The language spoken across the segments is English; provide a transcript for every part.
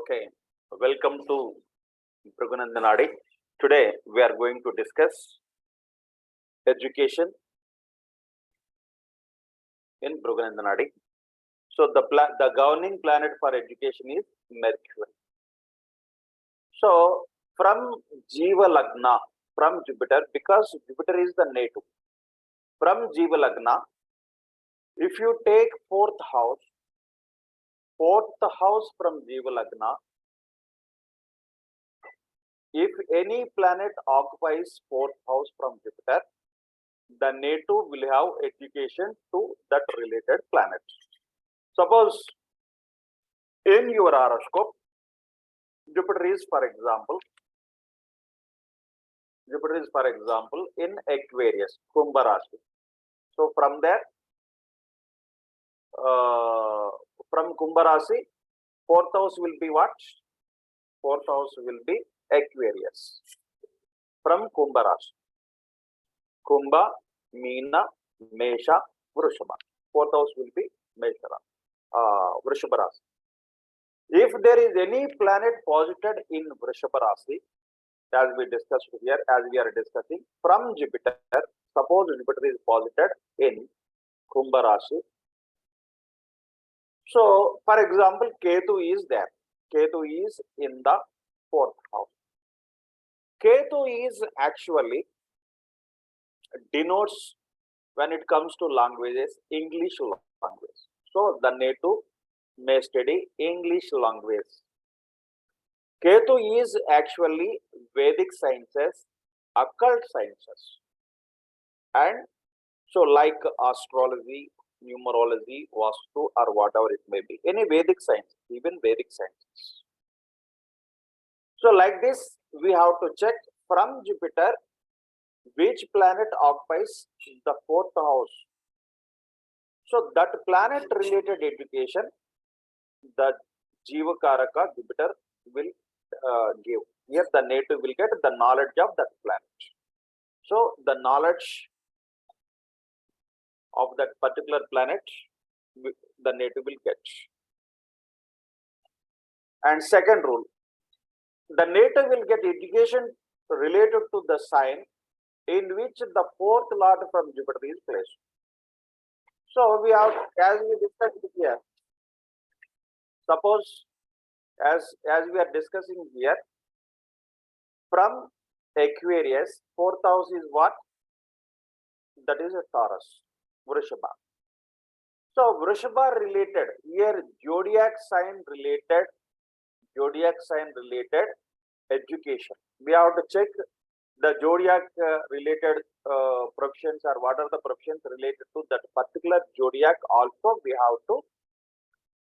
Okay, welcome to Brigu and Nadi. Today we are going to discuss education in Brigu and Nadi. So the governing planet for education is Mercury. So from Jiva Lagna, from Jupiter, because Jupiter is the native. From Jiva Lagna, if you take fourth house from Jiva Lagna, if any planet occupies fourth house from Jupiter, the native will have education to that related planet. Suppose in your horoscope, Jupiter is for example in Aquarius, Kumbha Rashi. So from there, from Kumbha Rashi, fourth house will be what? Fourth house will be Aquarius. From Kumbha Rashi. Kumbha, Meena, Mesha, Vrishaba. Fourth house will be Mesha, Vrishaba Rashi. If there is any planet posited in Vrishaba Rashi, as we discussed here, as we are discussing, from Jupiter, suppose Jupiter is posited in Kumbha Rashi. So, for example, Ketu is there. Ketu is in the fourth house. Ketu is actually denotes, when it comes to languages, English language. So, the native may study English language. Ketu is actually Vedic sciences, occult sciences, and so like astrology, numerology, Vasthu, or whatever it may be, any Vedic science, even Vedic sciences. So like this, we have to check from Jupiter which planet occupies the fourth house. So that planet related education, the Jiva Karaka, Jupiter will give. Here the native will get the knowledge of that planet. So the knowledge of that particular planet, the native will get. And second rule, the native will get education related to the sign in which the fourth lord from Jupiter is placed. So we have, as we discussed here, suppose as we are discussing here, from Aquarius, fourth house is what? That is a Taurus, Vrishaba. So Vrishaba related, here zodiac sign related education. We have to check the zodiac related professions, or what are the professions related to that particular zodiac also we have to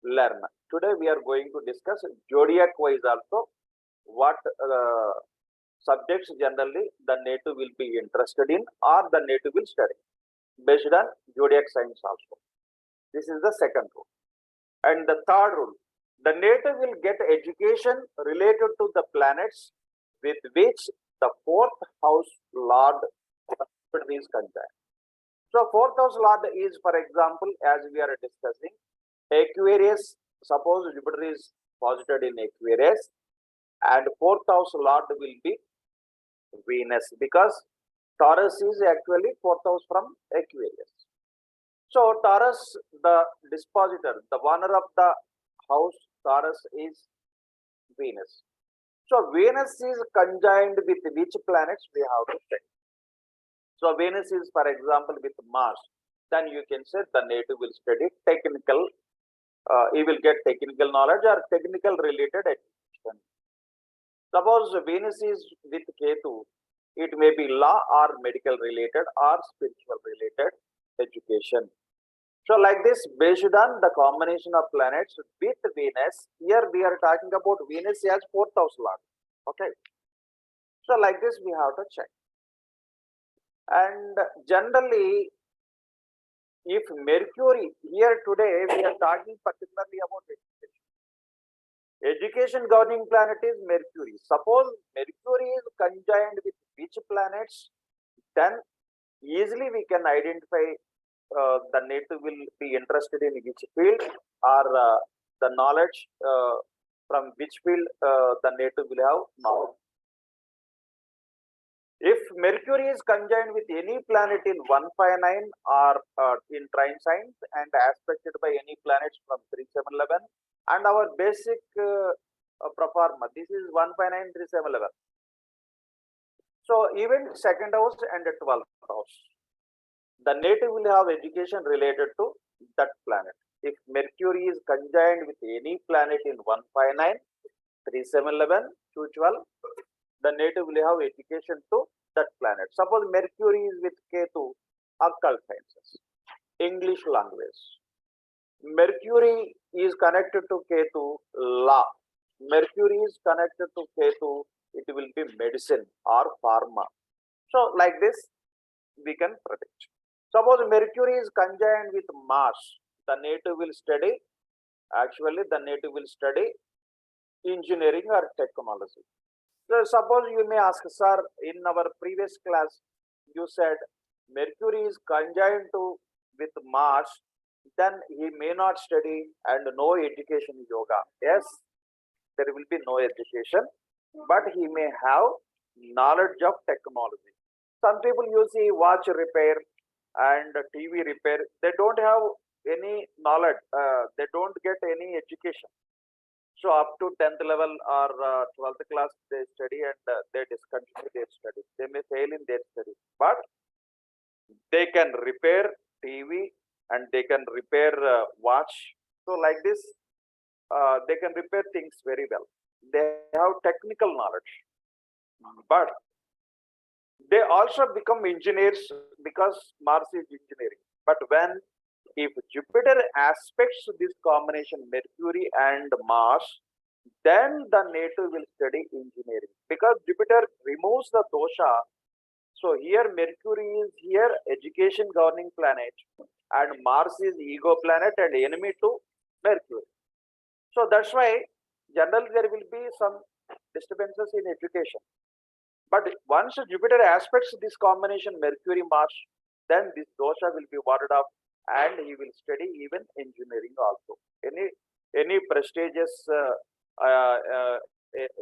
learn. Today we are going to discuss zodiac wise also what subjects generally the native will be interested in or the native will study based on zodiac signs also. This is the second rule. And the third rule, the native will get education related to the planets with which the fourth house lord is conjoined. So fourth house lord is, for example, as we are discussing, Aquarius. Suppose Jupiter is posited in Aquarius, and fourth house lord will be Venus, because Taurus is actually fourth house from Aquarius. So Taurus, the dispositor, the owner of the house Taurus is Venus. So Venus is conjoined with which planets we have to check. So Venus is, for example, with Mars. Then you can say the native will study technical. He will get technical knowledge or technical related education. Suppose Venus is with Ketu, it may be law or medical related or spiritual related education. So like this, based on the combination of planets with Venus, here we are talking about Venus as fourth house lord. Okay. So like this, we have to check. And generally, if Mercury, here today we are talking particularly about education. Education governing planet is Mercury. Suppose Mercury is conjoined with which planets, then easily we can identify the native will be interested in which field, or the knowledge from which field the native will have knowledge. If Mercury is conjoined with any planet in 159 or in trine signs and aspected by any planets from 3711 and our basic proforma, this is 159, 3711. So even second house and 12th house, the native will have education related to that planet. If Mercury is conjoined with any planet in 159, 3711, 212, the native will have education to that planet. Suppose Mercury is with Ketu, occult sciences, English language. Mercury is connected to Ketu, law. Mercury is connected to Ketu, it will be medicine or pharma. So like this, we can predict. Suppose Mercury is conjoined with Mars, the native will study, actually the native will study engineering or technology. So suppose you may ask, sir, in our previous class, you said Mercury is conjoined with Mars, then he may not study and no education in yoga. Yes, there will be no education, but he may have knowledge of technology. Some people you see watch repair and TV repair, they don't have any knowledge, they don't get any education. So up to 10th level or 12th class, they study and they discontinue their studies. They may fail in their studies, but they can repair TV and they can repair watch. So like this, they can repair things very well. They have technical knowledge, but they also become engineers because Mars is engineering. But when if Jupiter aspects this combination Mercury and Mars, then the native will study engineering because Jupiter removes the dosha. So here Mercury is here education governing planet and Mars is ego planet and enemy to Mercury. So that's why generally there will be some disturbances in education. But once Jupiter aspects this combination Mercury Mars, then this dosha will be warded off and he will study even engineering also. Any prestigious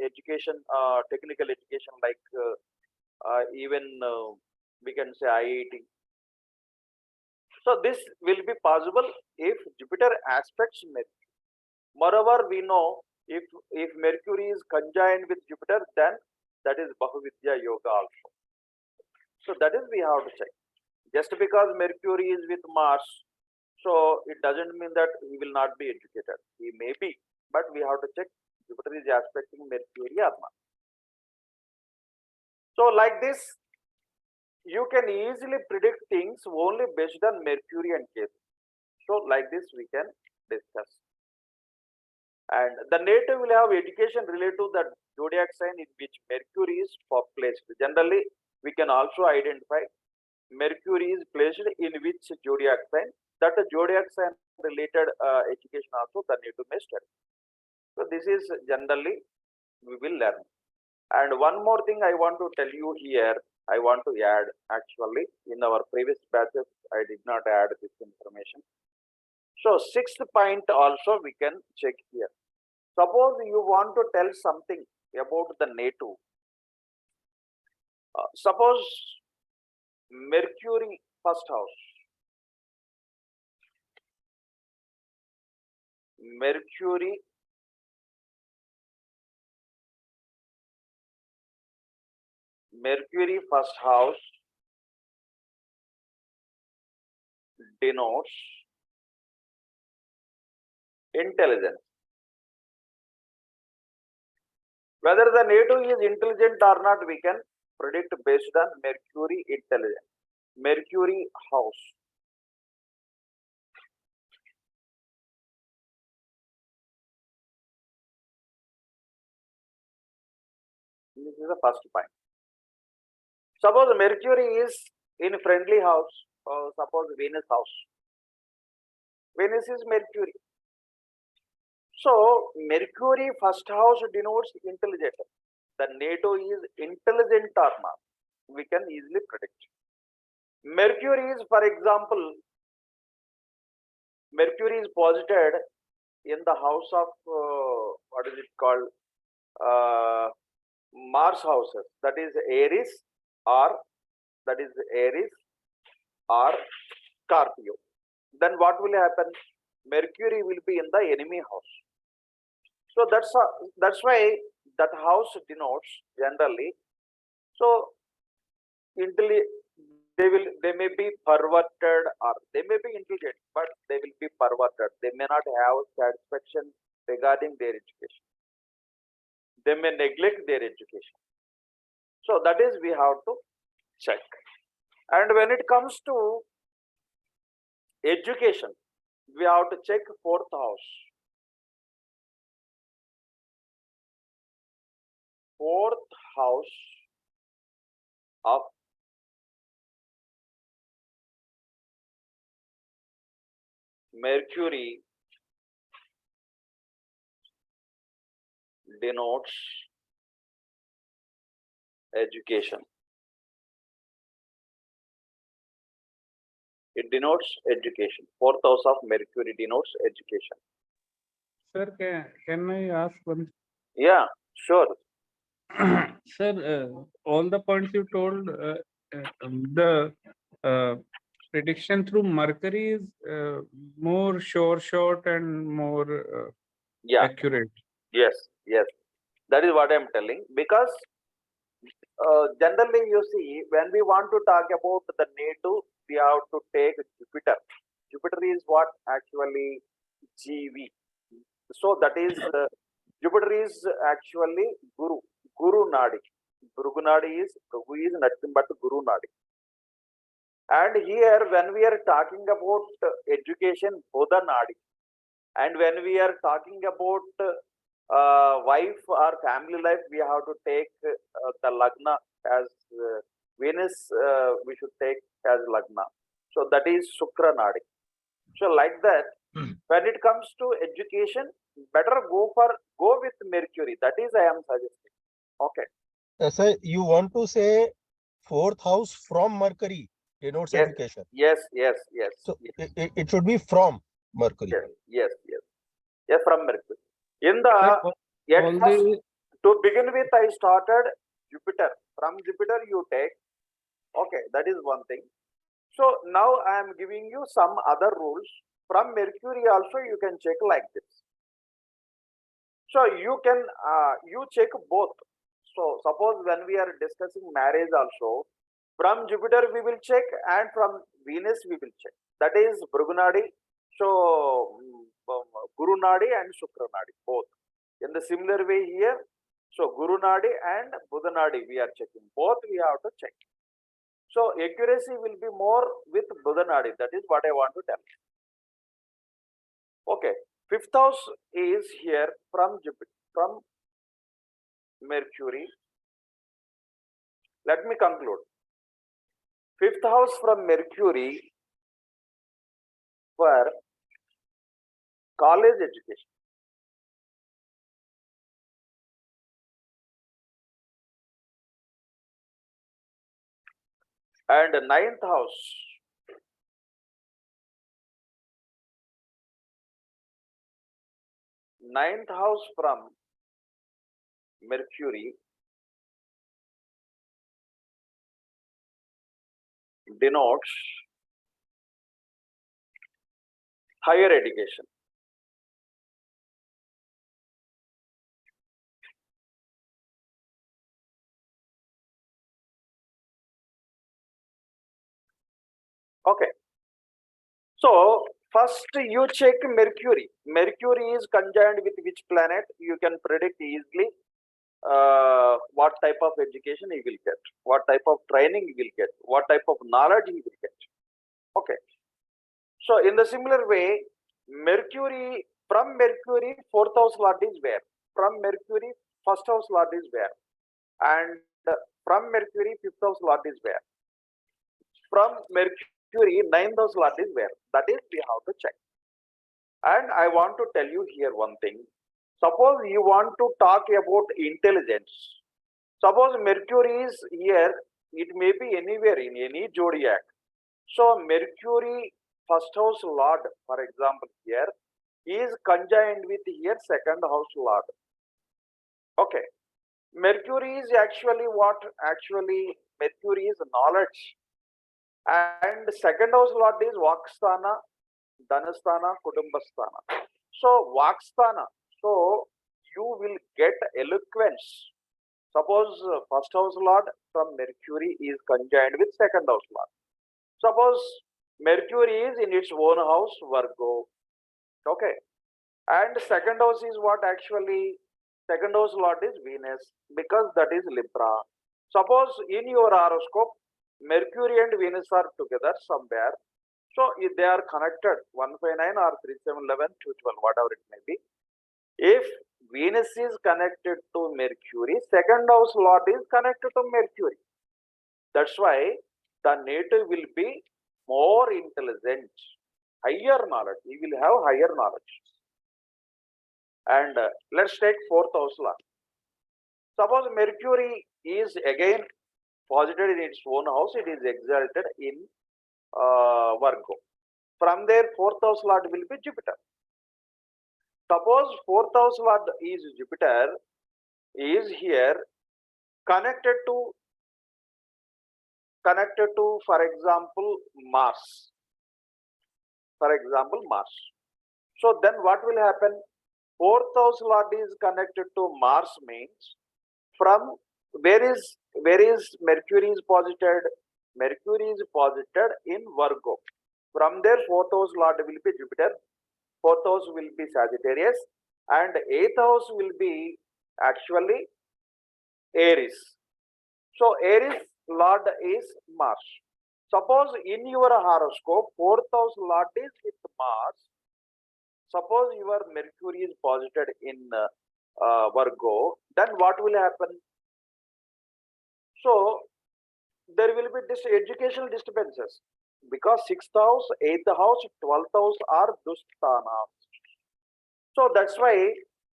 education, technical education like even we can say IIT. So this will be possible if Jupiter aspects Mercury. Moreover, we know if Mercury is conjoined with Jupiter, then that is Bahuvidya Yoga also. So that is we have to check. Just because Mercury is with Mars, so it doesn't mean that he will not be educated. He may be, but we have to check Jupiter is aspecting Mercury or not. So like this, you can easily predict things only based on Mercury and Ketu. So like this we can discuss. And the native will have education related to the zodiac sign in which Mercury is placed. Generally, we can also identify Mercury is placed in which zodiac sign. That zodiac sign related education also the native may study. So this is generally we will learn. And one more thing I want to tell you here, I want to add actually in our previous batches, I did not add this information. So sixth point also we can check here. Suppose you want to tell something about the native. Suppose Mercury first house. Mercury first house denotes intelligence. Whether the native is intelligent or not, we can predict based on Mercury intelligence. Mercury house. This is the first point. Suppose Mercury is in friendly house, or suppose Venus house. Venus is Mercury. So Mercury first house denotes intelligence. The native is intelligent or not, we can easily predict. Mercury is, for example, Mercury is posited in the house of what is it called? Mars houses, that is Aries or Scorpio. Then what will happen? Mercury will be in the enemy house. So that's why that house denotes generally. So they may be perverted or they may be intelligent, but they will be perverted. They may not have satisfaction regarding their education. They may neglect their education. So that is we have to check. And when it comes to education, we have to check fourth house. Fourth house of Mercury denotes education. It denotes education. Fourth house of Mercury denotes education. Sir, can I ask one? Yeah, sure. Sir, all the points you told, the prediction through Mercury is more short and more accurate. Yes. That is what I am telling. Because generally, you see, when we want to talk about the native, we have to take Jupiter. Jupiter is what actually GV. So that is Jupiter is actually Guru Nadi. Brigu is nothing but Guru Nadi. And here, when we are talking about education, Bodha Nadi, and when we are talking about wife or family life, we have to take the Lagna as Venus, we should take as Lagna. So that is Shukra Nadi. So like that, when it comes to education, better go with Mercury. That is I am suggesting. Okay. Sir, you want to say fourth house from Mercury denotes education? Yes. So it should be from Mercury. Yes, from Mercury. In the to begin with, I started Jupiter. From Jupiter, you take. Okay, that is one thing. So now I am giving you some other rules. From Mercury also you can check like this. So you can you check both. So suppose when we are discussing marriage also, from Jupiter we will check and from Venus we will check. That is Brigu Nadi. So Guru Nadi and Shukra Nadi both. In the similar way here, so Guru Nadi and Buddha Nadi we are checking. Both we have to check. So accuracy will be more with Buddha Nadi. That is what I want to tell you. Okay. Fifth house is here from Jupiter, from Mercury. Let me conclude. Fifth house from Mercury for college education. And ninth house from Mercury denotes higher education. Okay. So first you check Mercury. Mercury is conjoined with which planet? You can predict easily what type of education he will get, what type of training he will get, what type of knowledge he will get. Okay. So in the similar way, Mercury, from Mercury, fourth house lord is where? From Mercury, first house lord is where? And from Mercury, fifth house lord is where? From Mercury, ninth house lord is where? That is we have to check. And I want to tell you here one thing. Suppose you want to talk about intelligence. Suppose Mercury is here, it may be anywhere in any zodiac. So Mercury, first house lord, for example here, is conjoined with here second house lord. Okay. Mercury is actually what? Actually, Mercury is knowledge. And second house lord is Vaksthana, Dhanasthana, Kudumbasthana. So, Vaksthana. So, you will get eloquence. Suppose first house lord from Mercury is conjoined with second house lord. Suppose Mercury is in its own house, Virgo. Okay. And second house is what? Actually, second house lord is Venus, because that is Libra. Suppose in your horoscope, Mercury and Venus are together somewhere. So if they are connected 159 or 3711 212, whatever it may be. If Venus is connected to Mercury, second house lord is connected to Mercury. That's why the native will be more intelligent, higher knowledge. He will have higher knowledge. And let's take fourth house lord. Suppose Mercury is again posited in its own house, it is exalted in Virgo. From there, fourth house lord will be Jupiter. Suppose fourth house lord is Jupiter, is here connected to, for example, Mars. For example, Mars. So then what will happen? Fourth house lord is connected to Mars means, from where is Mercury is posited? Mercury is posited in Virgo. From there, fourth house lord will be Jupiter, fourth house will be Sagittarius, and eighth house will be actually Aries. So Aries lord is Mars. Suppose in your horoscope, fourth house lord is with Mars. Suppose your Mercury is posited in Virgo, then what will happen? So there will be educational disturbances, because 6th house, 8th house, 12th house are Dusthanas. So that's why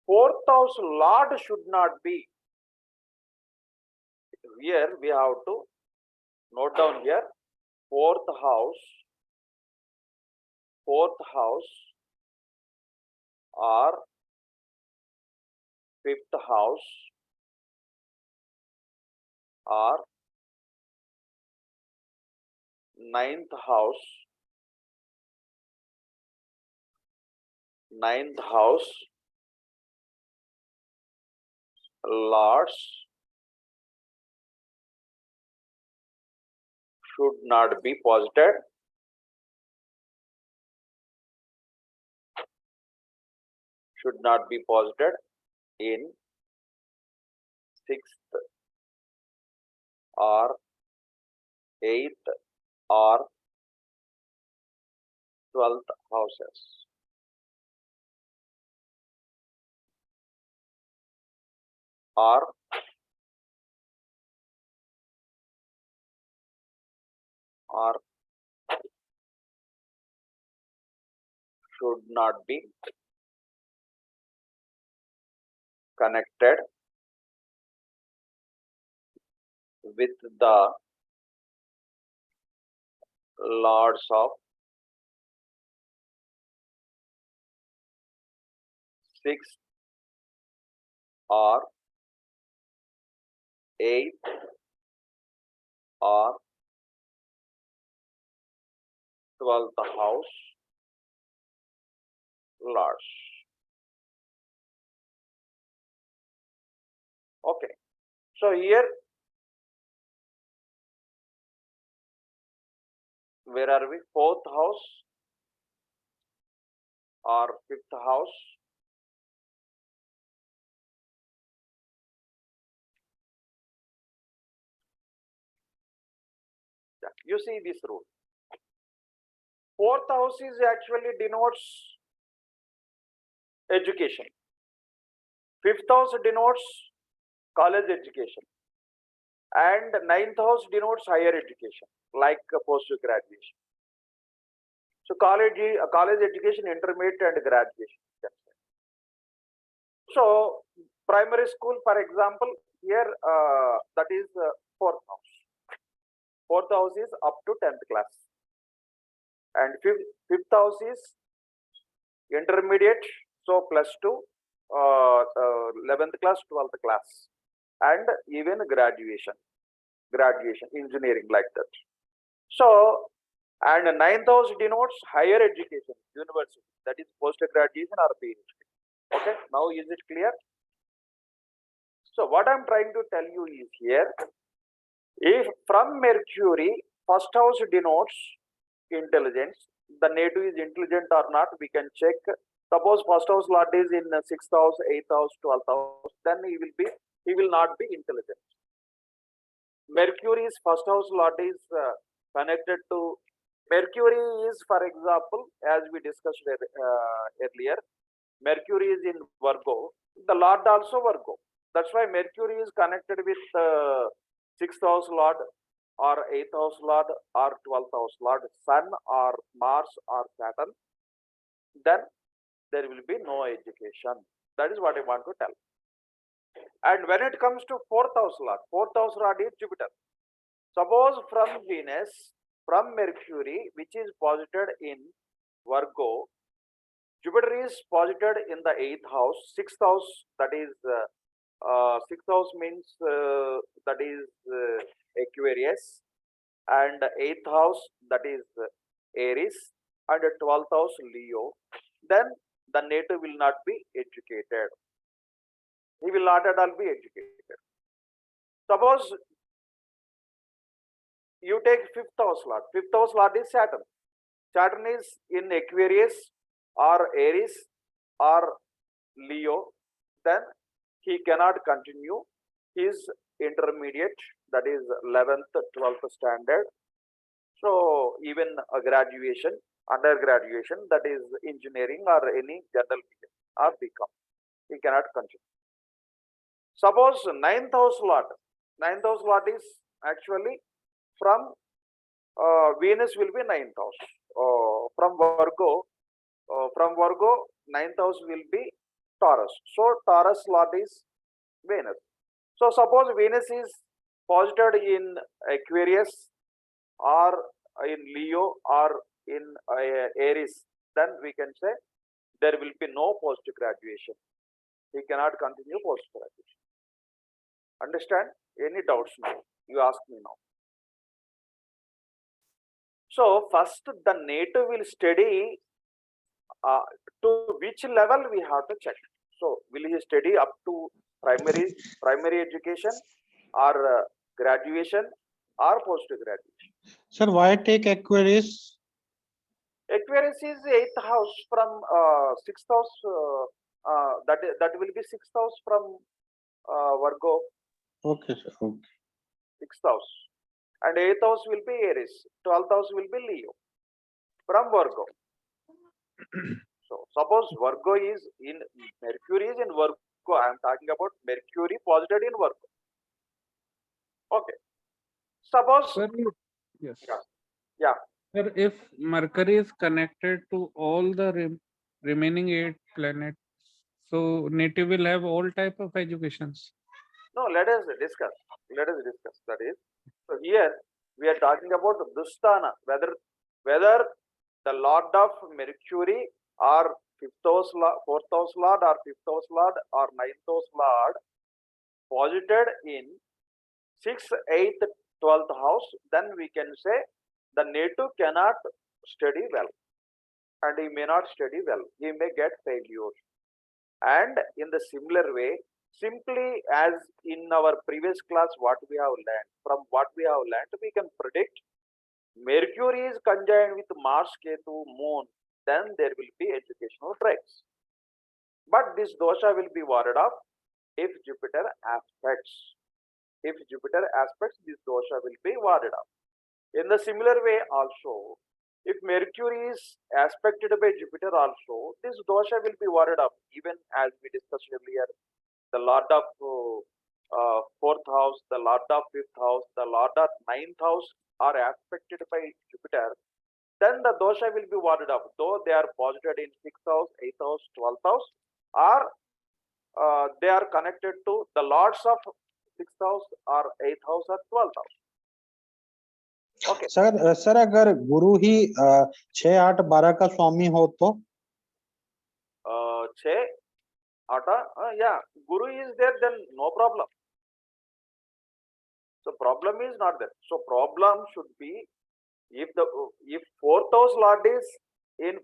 4th house lord should not be. Here we have to note down here, 4th house or 5th house or 9th house, 9th house lords should not be posited. Should not be posited in 6th or 8th or 12th houses. Or should not be connected with the lords of 6th or 8th or 12th house lords. Okay. So here, where are we? 4th house or 5th house. You see this rule. 4th house is actually denotes education. 5th house denotes college education. And 9th house denotes higher education, like post-graduation. So college education, intermediate and graduation. So primary school, for example, here that is 4th house. 4th house is up to 10th class. And 5th house is intermediate, so +2, 11th class, 12th class, and even graduation, engineering, like that. So, and 9th house denotes higher education, university, that is post-graduation or PhD. Okay, now is it clear? So what I'm trying to tell you is here, if from Mercury, first house denotes intelligence, the native is intelligent or not, we can check. Suppose first house lord is in 6th house, 8th house, 12th house, then he will not be intelligent. Mercury's first house lord is connected to, Mercury is, for example, as we discussed earlier, Mercury is in Virgo, the lord also Virgo. That's why Mercury is connected with 6th house lord or 8th house lord or 12th house lord, Sun or Mars or Saturn, then there will be no education. That is what I want to tell. And when it comes to 4th house lord is Jupiter. Suppose from Venus, from Mercury, which is posited in Virgo, Jupiter is posited in the 8th house, 6th house, that is 6th house means that is Aquarius, and 8th house, that is Aries, and 12th house Leo, then the native will not be educated. He will not at all be educated. Suppose you take 5th house lord. 5th house lord is Saturn. Saturn is in Aquarius or Aries or Leo, then he cannot continue his intermediate, that is 11th, 12th standard. So even a graduation, undergraduation, that is engineering or any general or become, he cannot continue. Suppose 9th house lord. 9th house lord is actually from Venus will be 9th house. From Virgo, 9th house will be Taurus. So Taurus lord is Venus. So suppose Venus is posited in Aquarius or in Leo or in Aries, then we can say there will be no post graduation. He cannot continue post graduation. Understand? Any doubts now? You ask me now. So first the native will study to which level we have to check. So will he study up to primary education or graduation or post graduation? Sir, why take Aquarius? Aquarius is 8th house from 6th house. That will be 6th house from Virgo. Okay, sir. Okay. 6th house. And 8th house will be Aries. 12th house will be Leo from Virgo. So suppose Virgo is in, Mercury is in Virgo. I am talking about Mercury posited in Virgo. Okay. Suppose. Sir, yes. Yeah. Sir, if Mercury is connected to all the remaining 8 planets, so native will have all type of educations. No, let us discuss. That is, so here we are talking about Dusthana, whether the lord of Mercury or 5th house, 4th house lord or 5th house lord or 9th house lord posited in 6th, 8th, 12th house, then we can say the native cannot study well and he may not study well. He may get failure. And in the similar way, simply as in our previous class, what we have learned, from what we have learned, we can predict Mercury is conjoined with Mars, Ketu, Moon, then there will be educational breaks. But this dosha will be warded off if Jupiter aspects. If Jupiter aspects, this dosha will be warded off. In the similar way also, if Mercury is aspected by Jupiter also, this dosha will be warded off, even as we discussed earlier. The lord of 4th house, the lord of 5th house, the lord of 9th house are aspected by Jupiter, then the dosha will be warded off, though they are posited in 6th house, 8th house, 12th house, or they are connected to the lords of 6th house or 8th house or 12th house. Okay. Sir अगर गुरु ही 6, 8, 12 का स्वामी हो तो say, yeah, Guru is there, then no problem. So problem is not there. So problem should be if fourth house Lord is in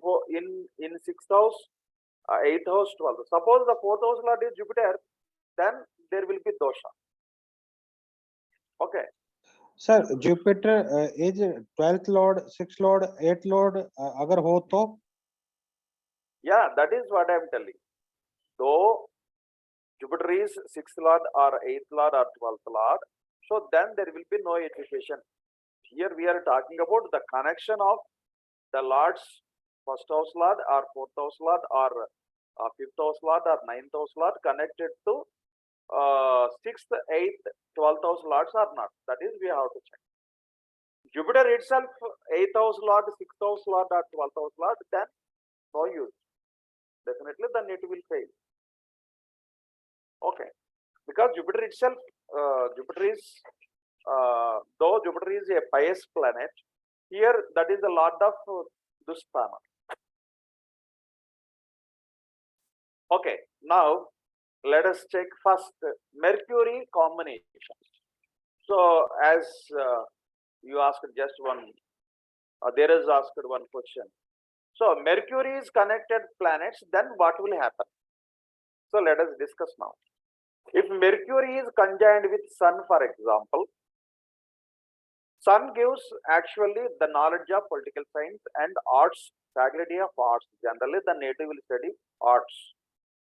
sixth house, eighth house, 12th. Suppose the fourth house Lord is Jupiter, then there will be dosha. Okay. Sir, Jupiter is 12th lord, 6th lord, 8th lord agar ho to? Yeah, that is what I am telling. Though Jupiter is 6th lord or 8th lord or 12th lord, so then there will be no education. Here we are talking about the connection of the lords, first house lord or fourth house lord or fifth house lord or ninth house lord connected to 6th, 8th, 12th house lords or not. That is we have to check. Jupiter itself, 8th house lord, 6th house lord or 12th house lord, then no use. Definitely then it will fail. Okay. Because Jupiter itself, Jupiter is, though Jupiter is a pious planet, here that is the lord of Dusthana. Okay, now let us check first Mercury combinations. So as you asked just one, there is asked one question. So Mercury is connected planets, then what will happen? So let us discuss now. If Mercury is conjoined with Sun, for example, Sun gives actually the knowledge of political science and arts, faculty of arts. Generally, the native will study arts.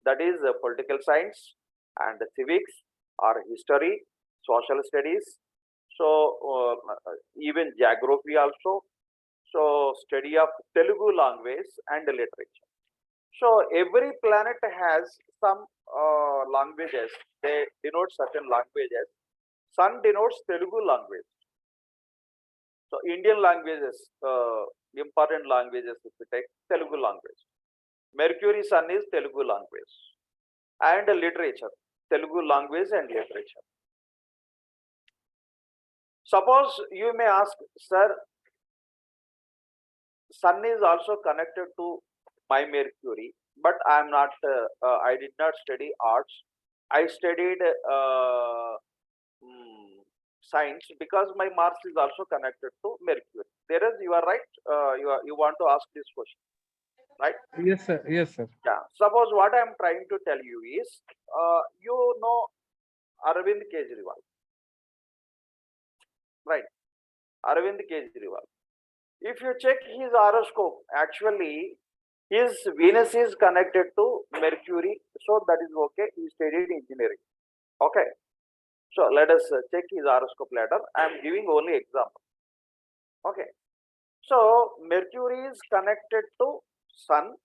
That is political science and civics or history, social studies. So even geography also. So study of Telugu language and literature. So every planet has some languages. They denote certain languages. Sun denotes Telugu language. So Indian languages, important languages if we take Telugu language. Mercury Sun is Telugu language. And literature, Telugu language and literature. Suppose you may ask, sir, Sun is also connected to my Mercury, but I am not, I did not study arts. I studied science because my Mars is also connected to Mercury. There is, you are right, you want to ask this question, right? Yes, sir. Yes, sir. Yeah. Suppose what I am trying to tell you is, you know Arvind Kejriwal, right? Arvind Kejriwal. If you check his horoscope, actually his Venus is connected to Mercury, so that is okay. He studied engineering. Okay. So let us check his horoscope later. I am giving only example. Okay. So Mercury is connected to Sun.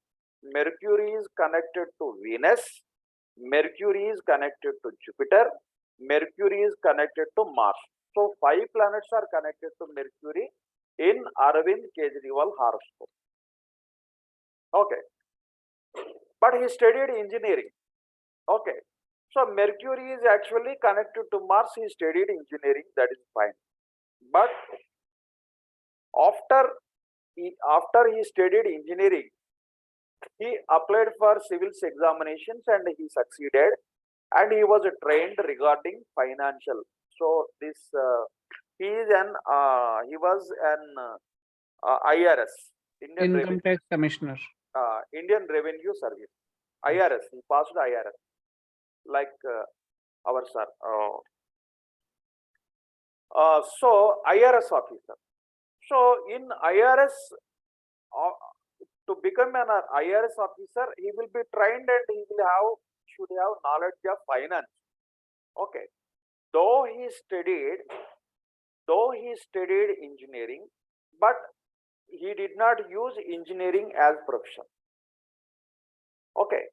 Mercury is connected to Venus. Mercury is connected to Jupiter. Mercury is connected to Mars. So 5 planets are connected to Mercury in Arvind Kejriwal horoscope. Okay. But he studied engineering. Okay. So Mercury is actually connected to Mars. He studied engineering. That is fine. But after he studied engineering, he applied for civils examinations and he succeeded, and he was trained regarding financial. So this he was an IRS, Income Tax Commissioner. Indian Revenue Service, IRS. He passed IRS, like our sir. So IRS officer. So in IRS, to become an IRS officer, he will be trained and he will should have knowledge of finance. Okay. Though he studied engineering, but he did not use engineering as profession. Okay.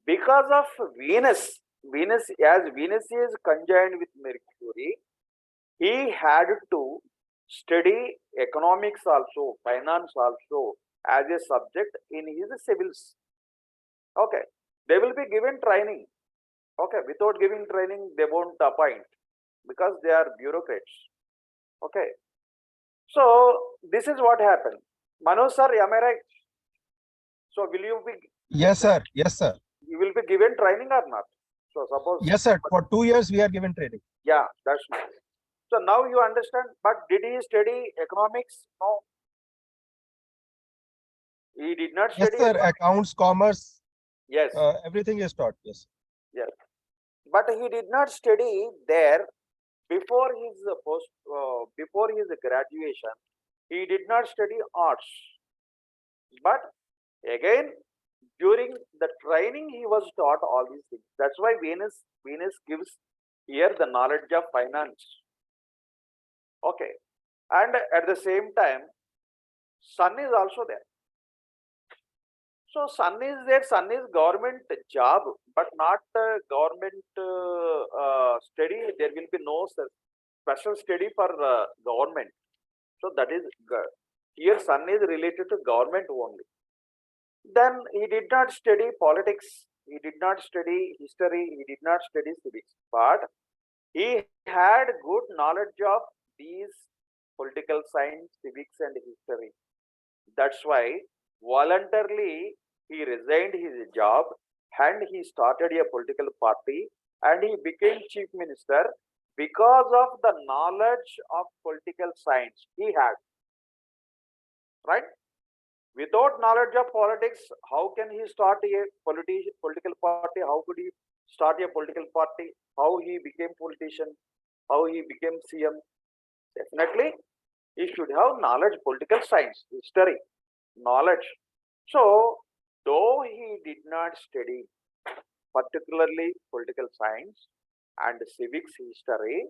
Because of Venus is conjoined with Mercury, he had to study economics also, finance also as a subject in his civils. Okay. They will be given training. Okay. Without giving training, they won't appoint because they are bureaucrats. Okay. So this is what happened. Manu sir, am I right? So will you be Yes, sir. Yes, sir. You will be given training or not? So suppose. Yes, sir. For 2 years, we are given training. Yeah, that's nice. So now you understand. But did he study economics? No. He did not Yes, study sir. economics. Accounts, commerce, Yes. everything is taught. Yes. Yes. But he did not study there before his before his graduation. He did not study arts. But again, during the training, he was taught all these things. That's why Venus gives here the knowledge of finance. Okay. And at the same time, Sun is also there. So Sun is there. Sun is government job, but not government study. There will be no special study for government. So that is here. Sun is related to government only. Then he did not study politics. He did not study history. He did not study civics. But he had good knowledge of these political science, civics, and history. That's why voluntarily he resigned his job and he started a political party and he became chief minister because of the knowledge of political science he had. Right? Without knowledge of politics, how can he start a political party? How could he start a political party? How he became politician? How he became CM? Definitely, he should have knowledge, political science, history, knowledge. So, though he did not study particularly political science and civics history,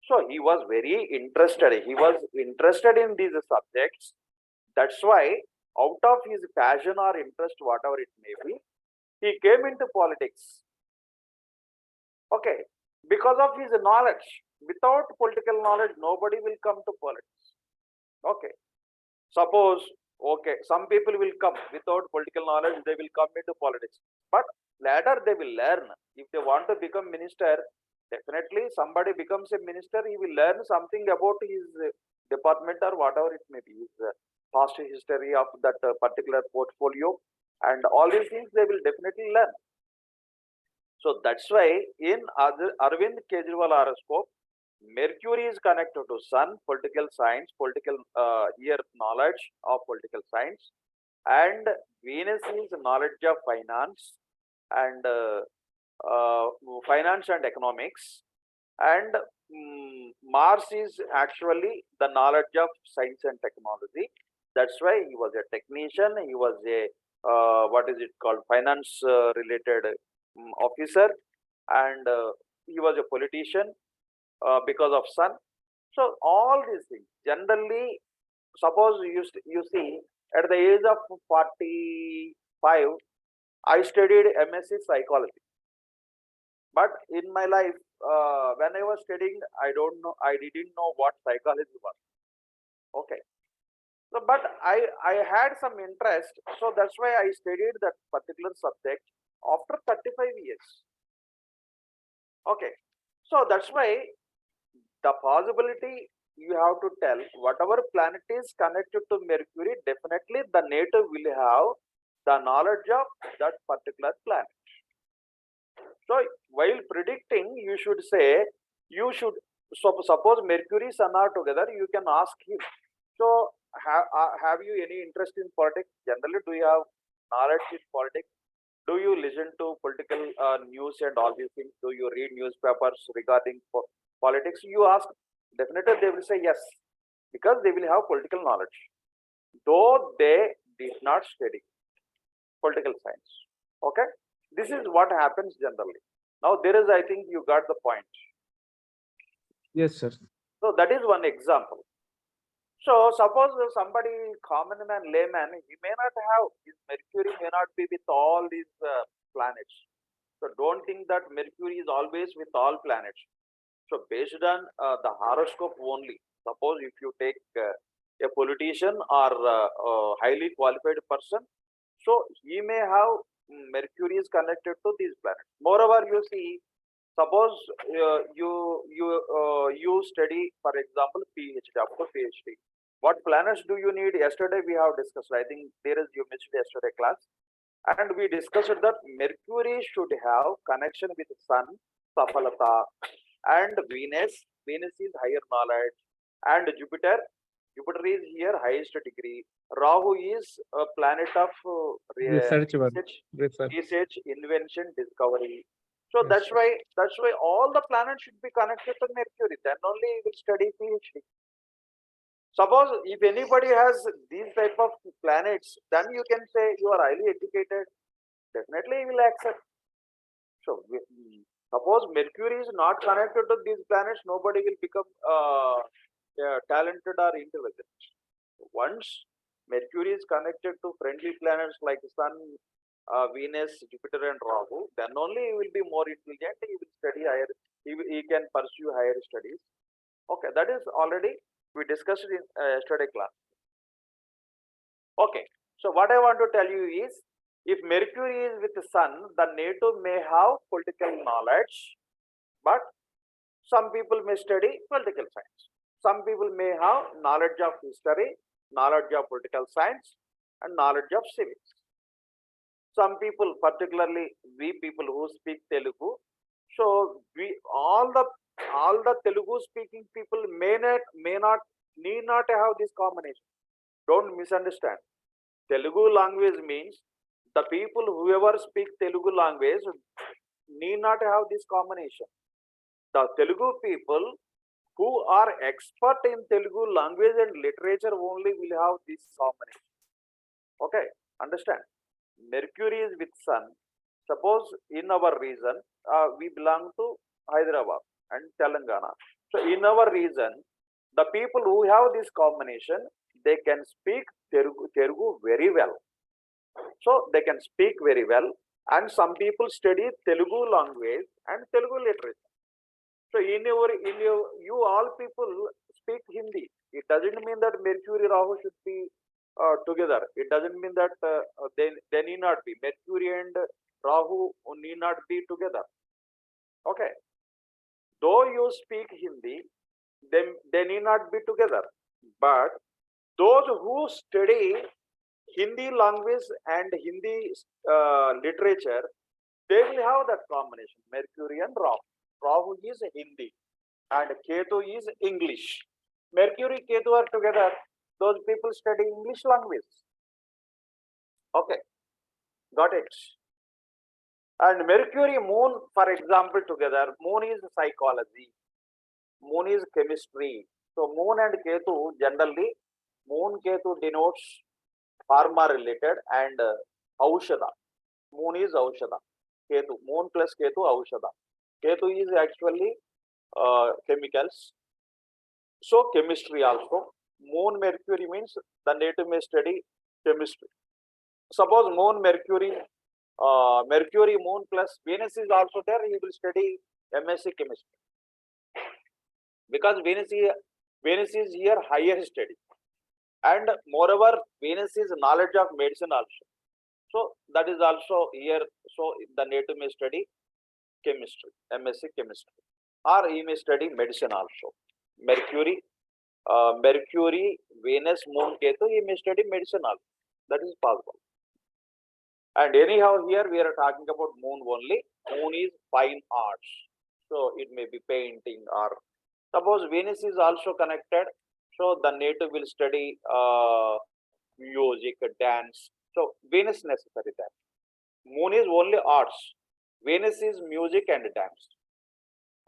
so he was very interested. He was interested in these subjects. That's why, out of his passion or interest, whatever it may be, he came into politics. Okay, because of his knowledge. Without political knowledge, nobody will come to politics. Okay, suppose, okay, some people will come without political knowledge, they will come into politics. But later they will learn. If they want to become minister, definitely somebody becomes a minister, he will learn something about his department or whatever it may be, his past history of that particular portfolio, and all these things they will definitely learn. So that's why in Arvind Kejriwal horoscope, Mercury is connected to Sun, political science, political knowledge of political science, and Venus is knowledge of finance and finance and economics, and Mars is actually the knowledge of science and technology. That's why he was a technician. He was a what is it called, finance related officer, and he was a politician because of Sun. So all these things generally, suppose you see at the age of 45, I studied MSc psychology. But in my life, when I was studying, I didn't know what psychology was. Okay. So, but I had some interest, so that's why I studied that particular subject after 35 years. Okay. So that's why the possibility you have to tell whatever planet is connected to Mercury, definitely the native will have the knowledge of that particular planet. So while predicting, you should say, suppose Mercury, Sun are together, you can ask him. So have you any interest in politics? Generally, do you have knowledge in politics? Do you listen to political news and all these things? Do you read newspapers regarding politics? You ask, definitely they will say yes, because they will have political knowledge, though they did not study political science. Okay, this is what happens generally. Now there is, I think you got the point. Yes, sir. So that is one example. So suppose somebody, common man, layman, he may not have, his Mercury may not be with all these planets. So don't think that Mercury is always with all planets. So based on the horoscope only, suppose if you take a politician or a highly qualified person, so he may have Mercury is connected to these planets. Moreover, you see, suppose you study, for example, PhD, after PhD. What planets do you need? Yesterday we have discussed. I think you missed yesterday class. And we discussed that Mercury should have connection with Sun, Safalata, and Venus. Venus is higher knowledge, and Jupiter. Jupiter is here highest degree. Rahu is a planet of Research one. Research. research, invention, discovery. So Yes, that's sir. why all the planets should be connected to Mercury. Then only we will study PhD. Suppose if anybody has these type of planets, then you can say you are highly educated. Definitely, he will accept. So, suppose Mercury is not connected to these planets, nobody will become talented or intelligent. Once Mercury is connected to friendly planets like Sun, Venus, Jupiter, and Rahu, then only he will be more intelligent. He will study higher. He can pursue higher studies. Okay, that is already we discussed in yesterday class. Okay, so what I want to tell you is, if Mercury is with the Sun, the native may have political knowledge, but some people may study political science. Some people may have knowledge of history, knowledge of political science, and knowledge of civics. Some people, particularly we people who speak Telugu, so we all the Telugu speaking people may not need not have this combination. Don't misunderstand. Telugu language means the people whoever speak Telugu language need not have this combination. The Telugu people who are expert in Telugu language and literature only will have this combination. Okay, understand? Mercury is with Sun. Suppose in our region, we belong to Hyderabad and Telangana. So in our region, the people who have this combination, they can speak Telugu very well. So they can speak very well, and some people study Telugu language and Telugu literature. So you all people speak Hindi. It doesn't mean that Mercury Rahu should be together. It doesn't mean that they need not be. Mercury and Rahu need not be together. Okay. Though you speak Hindi, they need not be together. But those who study Hindi language and Hindi literature, they will have that combination, Mercury and Rahu. Rahu is Hindi and Ketu is English. Mercury, Ketu are together. Those people study English language. Okay, got it. And Mercury, Moon, for example, together, Moon is psychology, Moon is chemistry. So Moon and Ketu, generally, Moon Ketu denotes pharma related and Aushada. Moon is Aushada. Ketu, Moon plus Ketu, Aushada. Ketu is actually chemicals. So chemistry also. Moon Mercury means the native may study chemistry. Suppose Moon Mercury, Mercury Moon plus Venus is also there, he will study MSc chemistry. Because Venus is here higher study. And moreover, Venus is knowledge of medicine also. So that is also here. So the native may study chemistry, MSc chemistry, or he may study medicine also. Mercury, Venus, Moon, Ketu, he may study medicine also. That is possible. And anyhow, here we are talking about Moon only. Moon is fine arts. So it may be painting, or suppose Venus is also connected. So the native will study music, dance. So Venus necessary there. Moon is only arts. Venus is music and dance.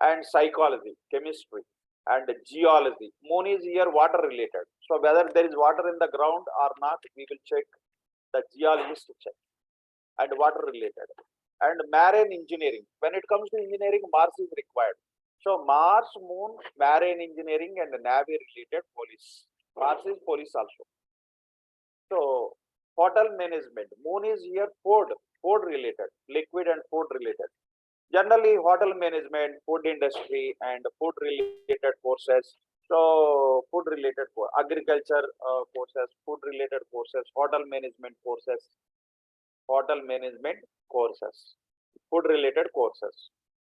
And psychology, chemistry, and geology. Moon is here water related. So whether there is water in the ground or not, we will check. The geologist to check. And water related. And marine engineering. When it comes to engineering, Mars is required. So Mars, Moon, marine engineering, and Navy related police. Mars is police also. So hotel management. Moon is here food related, liquid and food related. Generally, hotel management, food industry, and food related courses. So food related agriculture courses, food related courses, hotel management courses, food related courses,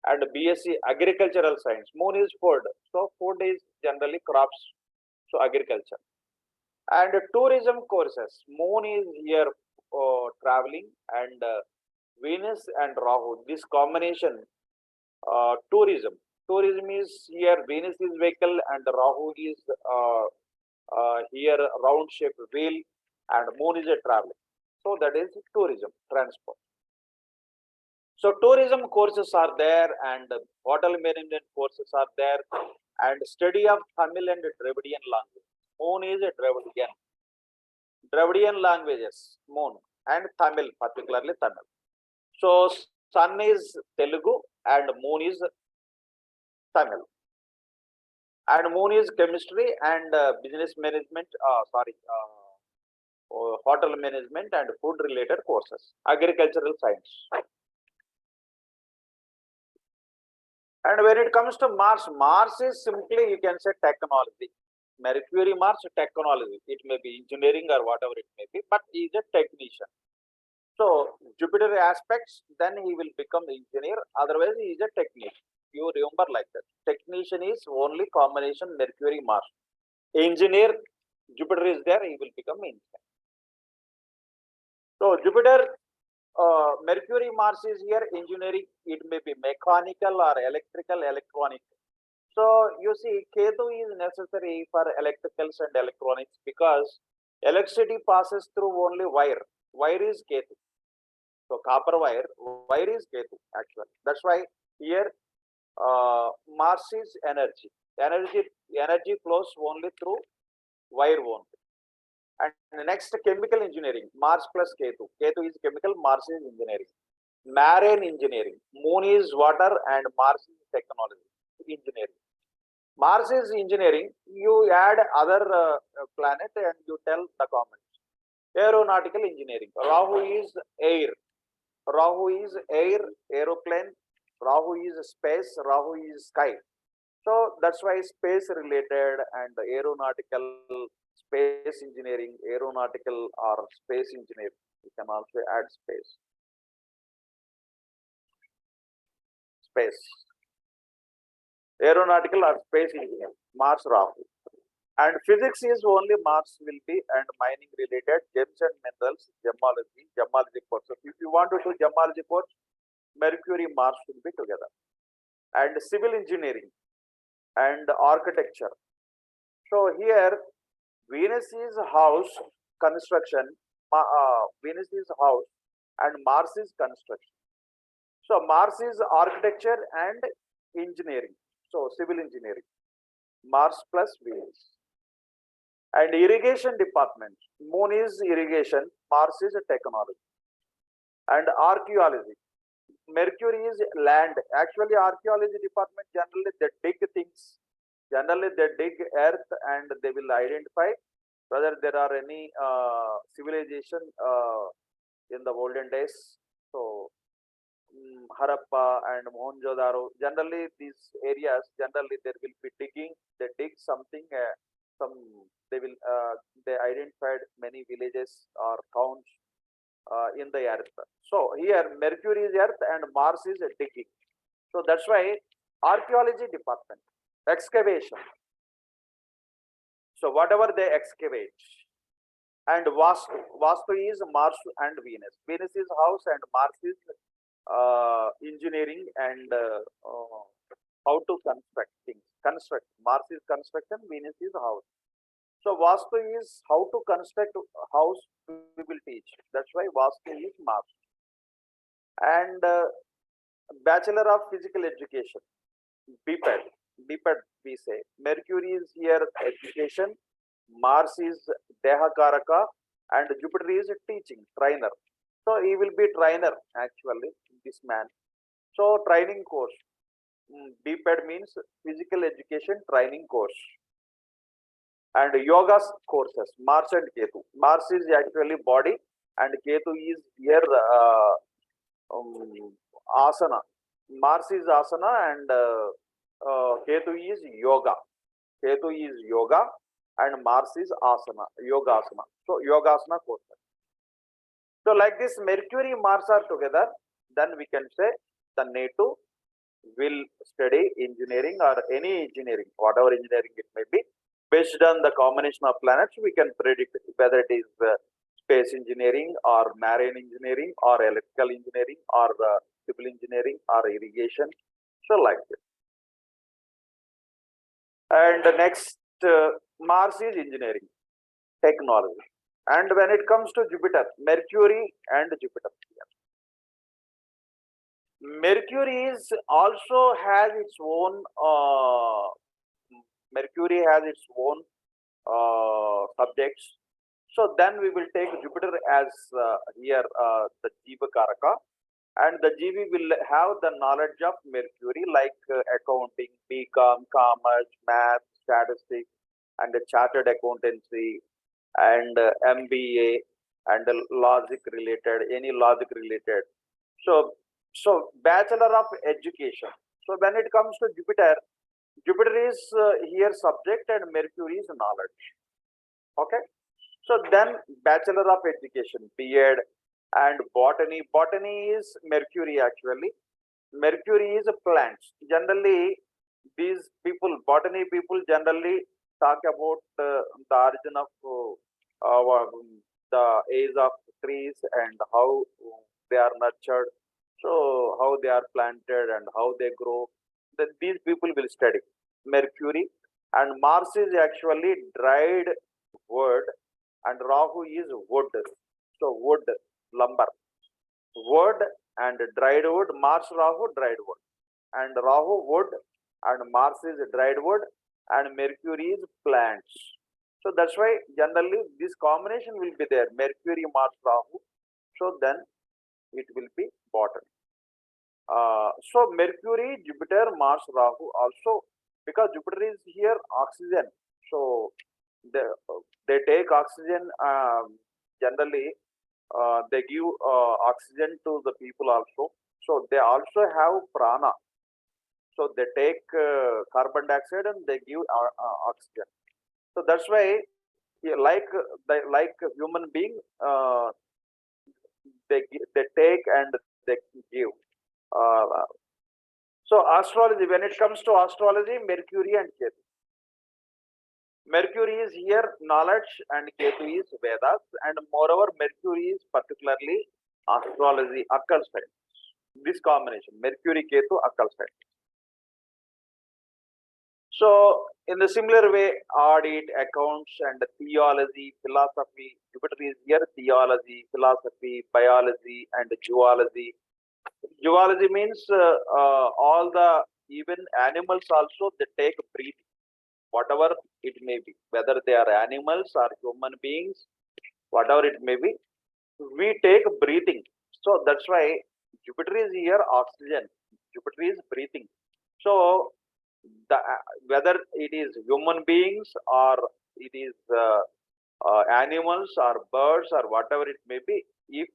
and BSc agricultural science. Moon is food, so food is generally crops, so agriculture. And tourism courses. Moon is here traveling, and Venus and Rahu. This combination, tourism. Tourism is here, Venus is vehicle and Rahu is here round shaped wheel, and Moon is a traveling. So that is tourism, transport. So tourism courses are there, and hotel management courses are there, and study of Tamil and Dravidian language. Moon is a Dravidian languages, Moon, and Tamil, particularly Tamil. So Sun is Telugu and Moon is Tamil. And Moon is chemistry and business management, hotel management and food related courses, agricultural science. And when it comes to Mars, Mars is simply, you can say, technology. Mercury, Mars, technology. It may be engineering or whatever it may be, but he is a technician. So Jupiter aspects, then he will become engineer. Otherwise, he is a technician. You remember like that. Technician is only combination Mercury, Mars. Engineer, Jupiter is there, he will become engineer. So Jupiter, Mercury, Mars is here, engineering. It may be mechanical or electrical, electronic. So you see, Ketu is necessary for electricals and electronics because electricity passes through only wire. Wire is Ketu. So copper wire is Ketu actually. That's why here Mars is energy. Energy flows only through wire only. And the next, chemical engineering, Mars plus Ketu. Ketu is chemical, Mars is engineering. Marine engineering, Moon is water and Mars is technology, engineering. Mars is engineering, you add other planet and you tell the comments. Aeronautical engineering, Rahu is air. Rahu is air, aeroplane. Rahu is space, Rahu is sky. So that's why space related and aeronautical, space engineering, aeronautical or space engineering. You can also add space. Space. Aeronautical or space engineering, Mars, Rahu. And physics is only Mars will be, and mining related, gems and minerals, gemology course. So if you want to do gemology course, Mercury, Mars will be together. And civil engineering and architecture. So here, Venus is house, construction, Venus is house and Mars is construction. So Mars is architecture and engineering. So civil engineering, Mars plus Venus. And irrigation department, Moon is irrigation, Mars is a technology. And archaeology, Mercury is land. Actually, archaeology department generally they dig things. Generally, they dig earth and they will identify whether there are any civilization in the olden days. So Harappa and Mohenjo-daro. Generally, these areas generally there will be digging. They dig something. They identified many villages or towns in the earth. So here Mercury is earth and Mars is digging. So that's why archaeology department, excavation. So whatever they excavate. And Vasthu is Mars and Venus. Venus is house and Mars is engineering and how to construct things. Mars is construction, Venus is house. So Vasthu is how to construct house, we will teach. That's why Vasthu is Mars. And Bachelor of Physical Education, BPED we say. Mercury is here education, Mars is Dehakaraka, and Jupiter is teaching, trainer. So he will be trainer actually, this man. So training course, BPED means Physical Education Training Course. And yoga courses, Mars and Ketu. Mars is actually body and Ketu is here asana. Mars is asana and Ketu is yoga. Ketu is yoga and Mars is asana, yoga asana. So yoga asana courses. So like this, Mercury, Mars are together, then we can say the native will study engineering or any engineering, whatever engineering it may be. Based on the combination of planets, we can predict whether it is space engineering or marine engineering or electrical engineering or civil engineering or irrigation. So like this. And the next Mars is engineering, technology. And when it comes to Jupiter, Mercury and Jupiter. Mercury is also has its own Mercury has its own subjects. So then we will take Jupiter as here the Jiva Karaka, and the GV will have the knowledge of Mercury like accounting, BCom, commerce, math, statistics, and chartered accountancy, and MBA, and logic related, any logic related. So Bachelor of Education. So when it comes to Jupiter, Jupiter is here subject and Mercury is knowledge. Okay. So then Bachelor of Education, B.Ed, and Botany. Botany is Mercury actually. Mercury is plants. Generally, these people, botany people generally talk about the origin of the age of trees and how they are nurtured. So how they are planted and how they grow. These people will study Mercury, and Mars is actually dried wood, and Rahu is wood. So wood, lumber, wood and dried wood. Mars, Rahu, dried wood, and Rahu wood, and Mars is dried wood, and Mercury is plants. So that's why generally this combination will be there: Mercury, Mars, Rahu. So then it will be botany. So Mercury, Jupiter, Mars, Rahu also, because Jupiter is here oxygen. So they take oxygen generally. They give oxygen to the people also. So they also have prana. So they take carbon dioxide and they give oxygen. So that's why, like human being, they take and they give. So astrology, when it comes to astrology, Mercury and Ketu. Mercury is here knowledge and Ketu is Vedas, and moreover Mercury is particularly astrology, occult science. This combination, Mercury, Ketu, occult science. So in the similar way, audit, accounts, and theology, philosophy. Jupiter is here theology, philosophy, biology, and zoology. Zoology means all the even animals also they take breathing, whatever it may be, whether they are animals or human beings, whatever it may be, we take breathing. So that's why Jupiter is here oxygen. Jupiter is breathing. So the whether it is human beings or it is animals or birds or whatever it may be, if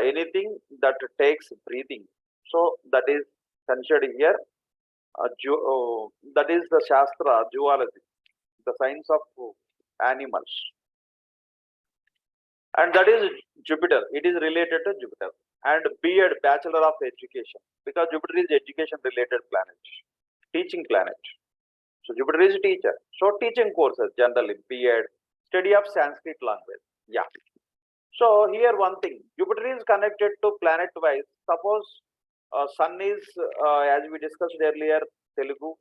anything that takes breathing, so that is considered here. That is the Shastra, zoology, the science of animals, and that is Jupiter. It is related to Jupiter. And B.Ed, Bachelor of Education, because Jupiter is education related planet, teaching planet. So Jupiter is teacher. So teaching courses generally, B.Ed, study of Sanskrit language. Yeah. So here one thing, Jupiter is connected to planet wise. Suppose Sun is, as we discussed earlier, Telugu,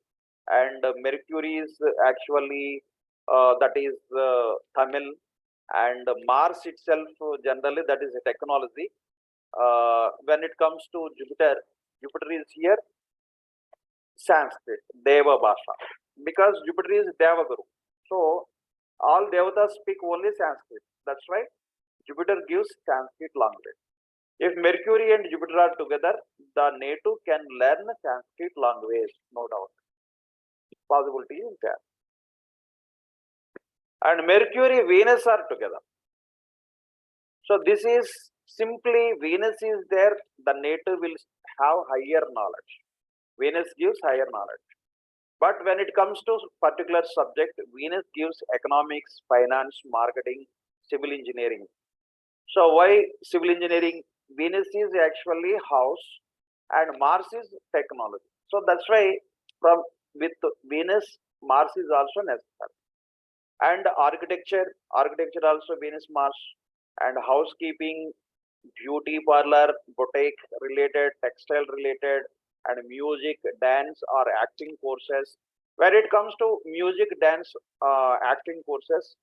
and Mercury is actually that is Tamil, and Mars itself generally that is a technology. When it comes to Jupiter, Jupiter is here Sanskrit, Deva Bhasha, because Jupiter is Deva Guru. So all Devatas speak only Sanskrit. That's why Jupiter gives Sanskrit language. If Mercury and Jupiter are together, the native can learn Sanskrit language, no doubt. Possibility is there. And Mercury, Venus are together. So this is simply Venus is there, the native will have higher knowledge. Venus gives higher knowledge. But when it comes to particular subject, Venus gives economics, finance, marketing, civil engineering. So why civil engineering? Venus is actually house and Mars is technology. So that's why from with Venus, Mars is also necessary. And architecture also Venus Mars, and housekeeping, beauty parlor, boutique related, textile related, and music, dance or acting courses. When it comes to music, dance, acting courses,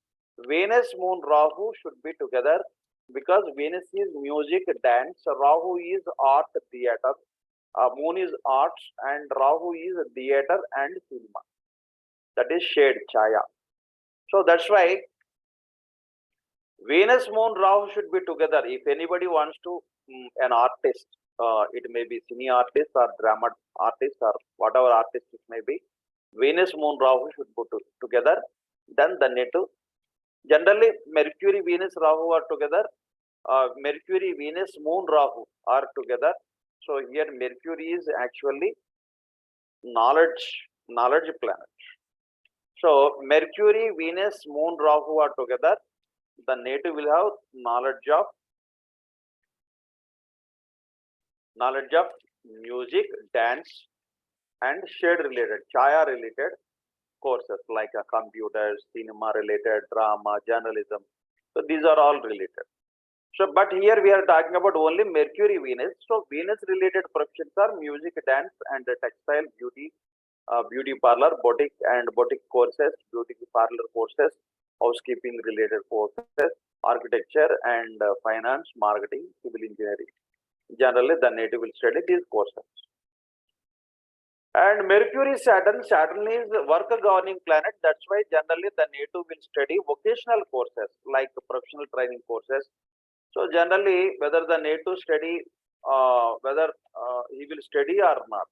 Venus, Moon, Rahu should be together, because Venus is music, dance, Rahu is art, theater, Moon is arts, and Rahu is theater and cinema. That is shade, chaya. So that's why Venus, Moon, Rahu should be together. If anybody wants to, an artist, it may be cine artist or drama artist or whatever artist it may be, Venus, Moon, Rahu should go together. Then the native. Generally, Mercury, Venus, Rahu are together. Mercury, Venus, Moon, Rahu are together. So here Mercury is actually knowledge planet. So Mercury, Venus, Moon, Rahu are together. The native will have knowledge of music, dance, and shade related, chaya related courses like computers, cinema related, drama, journalism. So these are all related. So, but here we are talking about only Mercury, Venus. So Venus related professions are music, dance, and textile, beauty, beauty parlor, boutique courses, beauty parlor courses, housekeeping related courses, architecture and finance, marketing, civil engineering. Generally, the native will study these courses. And Mercury, Saturn is work governing planet. That's why generally the native will study vocational courses like professional training courses. So generally, whether the native study, whether he will study or not.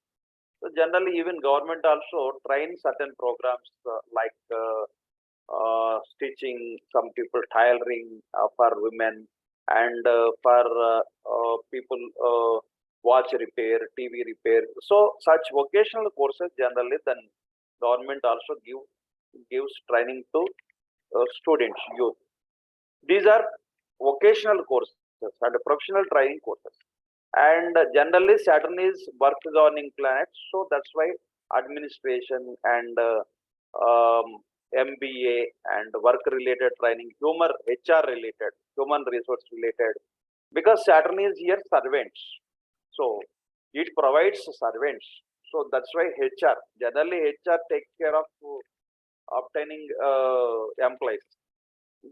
So generally, even government also train certain programs like stitching, some people tailoring for women, and for people watch repair, TV repair. So such vocational courses generally then government also gives training to students, youth. These are vocational courses and professional training courses. And generally Saturn is work governing planet, so that's why administration and MBA and work related training, HR related, human resource related, because Saturn is here servants, so it provides servants. So that's why HR, generally HR takes care of obtaining employees.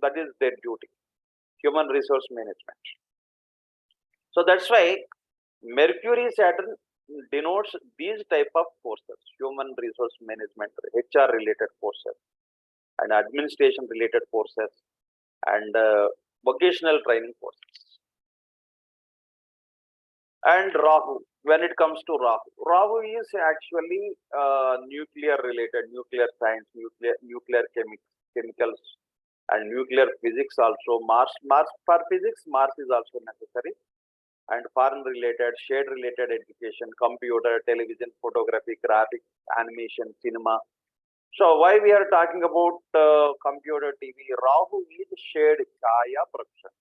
That is their duty, human resource management. So that's why Mercury, Saturn denotes these type of courses, human resource management, HR related courses, and administration related courses, and vocational training courses. And Rahu, when it comes to Rahu is actually nuclear related, nuclear science, nuclear chemicals, and nuclear physics also. Mars for physics, Mars is also necessary. And foreign related, shade related education, computer, television, photography, graphics, animation, cinema. So why we are talking about computer, TV? Rahu is shade, chaya profession.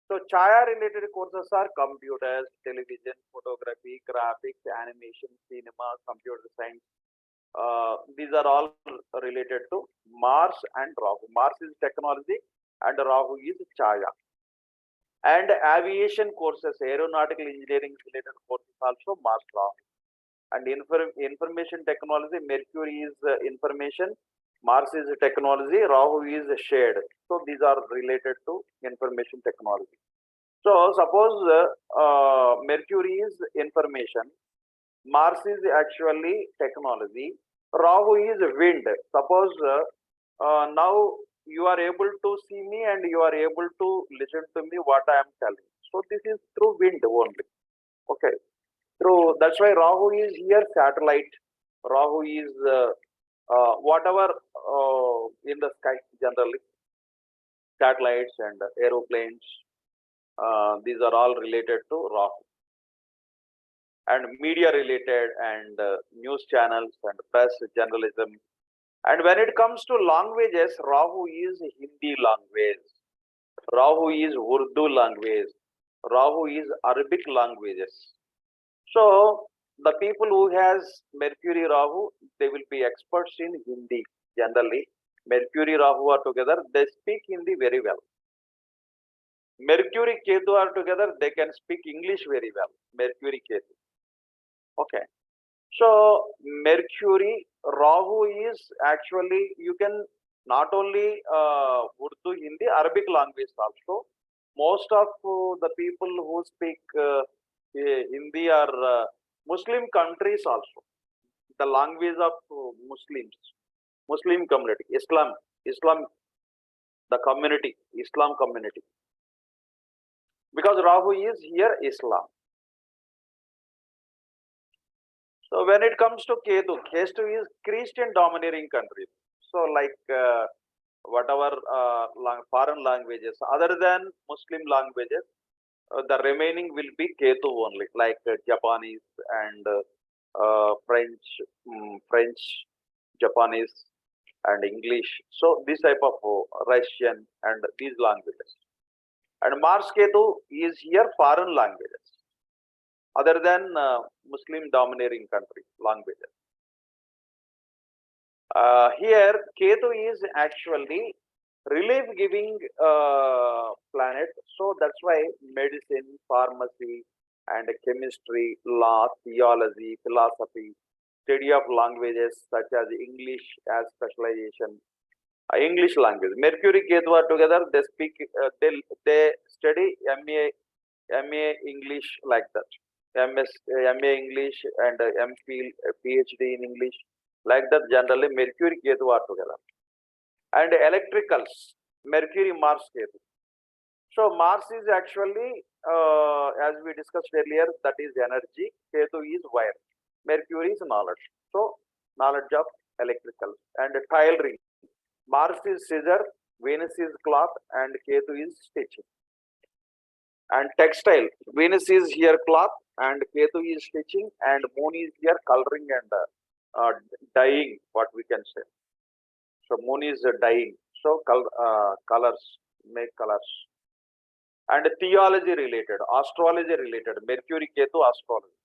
So chaya related courses are computers, television, photography, graphics, animation, cinema, computer science. These are all related to Mars and Rahu. Mars is technology and Rahu is chaya. And aviation courses, aeronautical engineering related courses also Mars, Rahu. And information technology, Mercury is information, Mars is technology, Rahu is shade. So these are related to information technology. So suppose Mercury is information, Mars is actually technology, Rahu is wind. Suppose now you are able to see me and you are able to listen to me what I am telling. So this is through wind only. Okay. Through, that's why Rahu is here satellite. Rahu is whatever in the sky generally, satellites and aeroplanes. These are all related to Rahu. And media related and news channels and press journalism. And when it comes to languages, Rahu is Hindi language, Rahu is Urdu language, Rahu is Arabic languages. So the people who has Mercury Rahu, they will be experts in Hindi generally, Mercury, Rahu are together, they speak Hindi very well. Mercury, Ketu are together, they can speak English very well. Mercury, Ketu. Okay. So, Mercury, Rahu is actually, you can not only Urdu, Hindi, Arabic language also. Most of the people who speak Hindi are Muslim countries also. The language of Muslims, Muslim community, Islam, the community, Islam community. Because Rahu is here Islam. So when it comes to Ketu, Ketu is Christian domineering countries. So like whatever foreign languages other than Muslim languages, the remaining will be Ketu only, like Japanese and French, Japanese and English. So this type of Russian and these languages. And Mars Ketu is here foreign languages other than Muslim domineering country languages. Here Ketu is actually relief giving planet. So that's why medicine, pharmacy and chemistry, law, theology, philosophy, study of languages such as English as specialization, English language. Mercury, Ketu are together, they speak, they study MA English like that. MA English and MPhil, PhD in English like that. Generally, Mercury, Ketu are together. And electricals, Mercury, Mars, Ketu. So Mars is actually, as we discussed earlier, that is energy. Ketu is wire. Mercury is knowledge. So knowledge of electrical and tailoring. Mars is scissor, Venus is cloth, and Ketu is stitching. And textile, Venus is here cloth, and Ketu is stitching, and Moon is here coloring and dyeing, what we can say. So Moon is dyeing. So colors, make colors. And theology related, astrology related, Mercury, Ketu, astrology.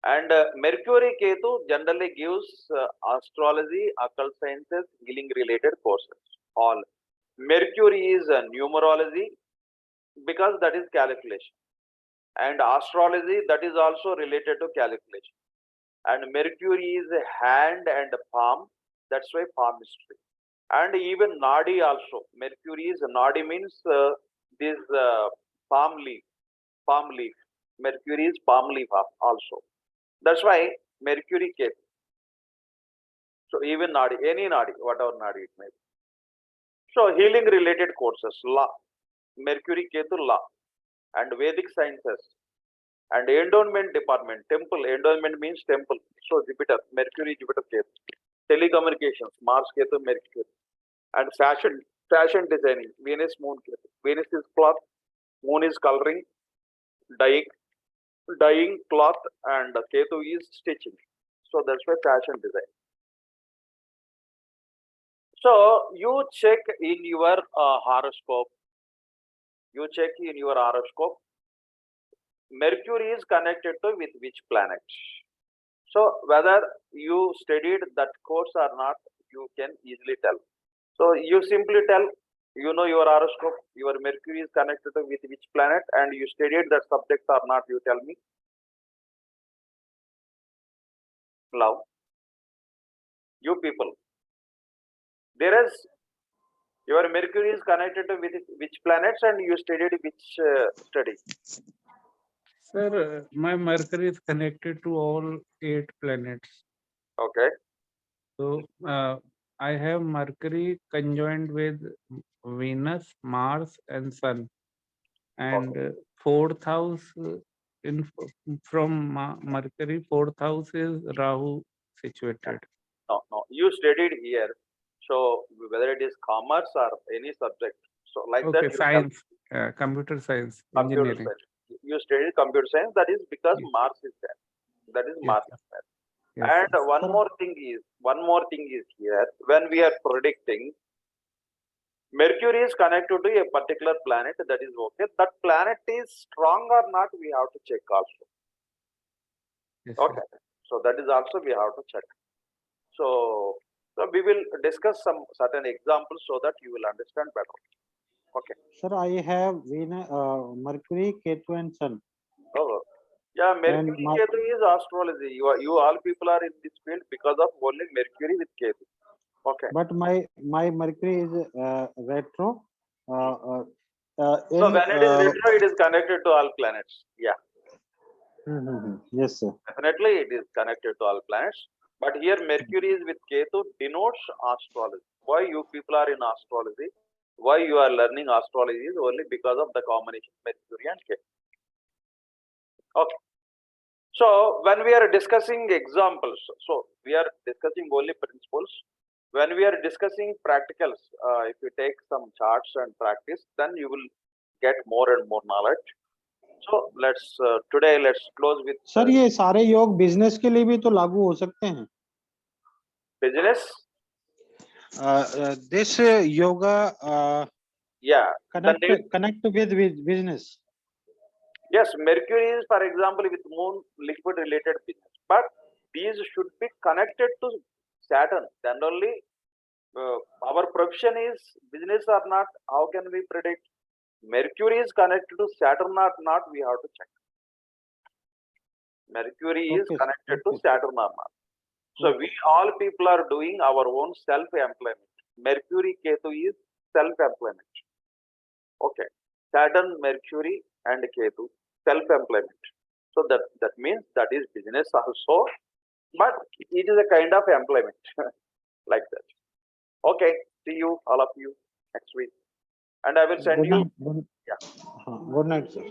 And Mercury, Ketu generally gives astrology, occult sciences, healing related courses. All. Mercury is numerology because that is calculation. And astrology, that is also related to calculation. And Mercury is hand and palm, that's why palmistry. And even Nadi also. Mercury is Nadi means this palm leaf. Mercury is palm leaf also. That's why Mercury Ketu. So even Nadi, any Nadi, whatever Nadi it may be. So healing related courses, law, Mercury Ketu law, and Vedic sciences, and endowment department, temple, endowment means temple. So Jupiter, Mercury, Jupiter Ketu. Telecommunications, Mars Ketu, Mercury. And fashion designing, Venus, Moon Ketu. Venus is cloth, Moon is coloring, dyeing cloth, and Ketu is stitching. So that's why fashion design. So you check in your horoscope. You check in your horoscope. Mercury is connected to with which planet. So whether you studied that course or not, you can easily tell. So you simply tell, you know your horoscope, your Mercury is connected to with which planet, and you studied that subject or not, you tell me. Love. You people. There is, your Mercury is connected to with which planets, and you studied which study? Sir, my Mercury is connected to all 8 planets. Okay. So I have Mercury conjoined with Venus, Mars, and Sun. And fourth house from Mercury, fourth house is Rahu situated. No. You studied here. So whether it is commerce or any subject, so like Okay, that. science, computer science, Computer engineering. science. You studied computer science. That is because Yes. Mars is there. That is Yes, Mars sir. is there. Yes, And sir. one more thing is here, when we are predicting, Mercury is connected to a particular planet, that is okay. That planet is strong or not, we have to check also. Yes, sir. Okay. So that is also we have to check. So So we will discuss some certain examples so that you will understand better. Okay. Sir, I have Venus, Mercury, Ketu, and Sun. Oh, yeah, Mercury my- Ketu is astrology. You all people are in this field because of only Mercury with Ketu. Okay. But my Mercury is retro. So when it is retro, it is connected to all planets. Yeah, Yes, sir. definitely it is connected to all planets. But here Mercury is with Ketu denotes astrology. Why you people are in astrology? Why you are learning astrology is only because of the combination Mercury and Ketu. Okay. So when we are discussing examples, so we are discussing only principles. When we are discussing practicals, if you take some charts and practice, then you will get more and more knowledge. So let's today let's close with sir ये सारे योग business के लिए भी तो लागू हो सकते हैं. business. This yoga Yeah. connect with business. Yes, Mercury is, for example, with Moon liquid related business, but these should be connected to Saturn. Then only our profession is business or not. How can we predict? Mercury is connected to Saturn or not? We have to check. Mercury is Okay, connected to okay. Saturn or not. So we all people are doing our own self-employment. Mercury Ketu is self-employment. Okay. Saturn, Mercury and Ketu, self-employment. So that means that is business also, but it is a kind of employment like that. Okay. See you, all of you, next week. And I will send you. Good night, sir.